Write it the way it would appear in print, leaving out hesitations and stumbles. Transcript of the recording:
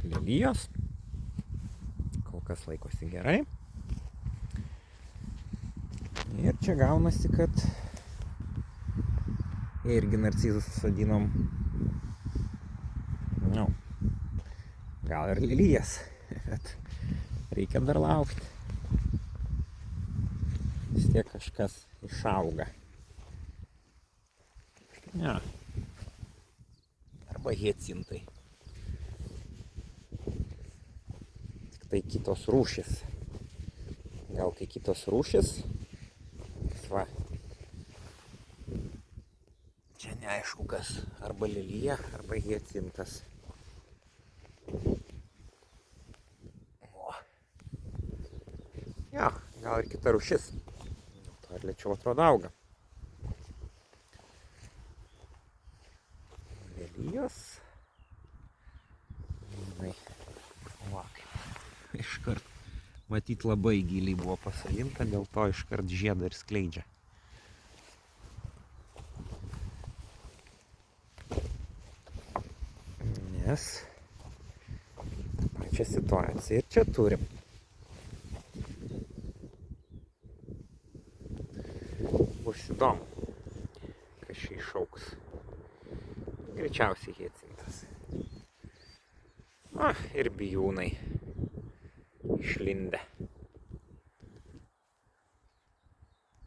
lelijos. Kol kas laikosi gerai. Ir čia gaunasi, kad irgi narcizus sodinom. Nu, gal ir lelijas, bet reikia dar laukti. Vis tiek kažkas išauga. Ja. Arba hiacintai. Tik tai kitos rūšis. Gal kai kitos rūšis. Va. Čia neaišku kas. Arba lelija, arba hiacintas. O. Ja, gal ir kita rūšis. To ir lėčiau atrodo auga. Lelijos. Va, kaip iškart. Matyt, labai giliai buvo pasodinta, dėl to iškart žiedą ir skleidžia. Nes tą pačią situaciją ir čia turim. Bus įdomu, kas čia išauks. Greičiausiai hiacintas. Ir bijūnai išlindę.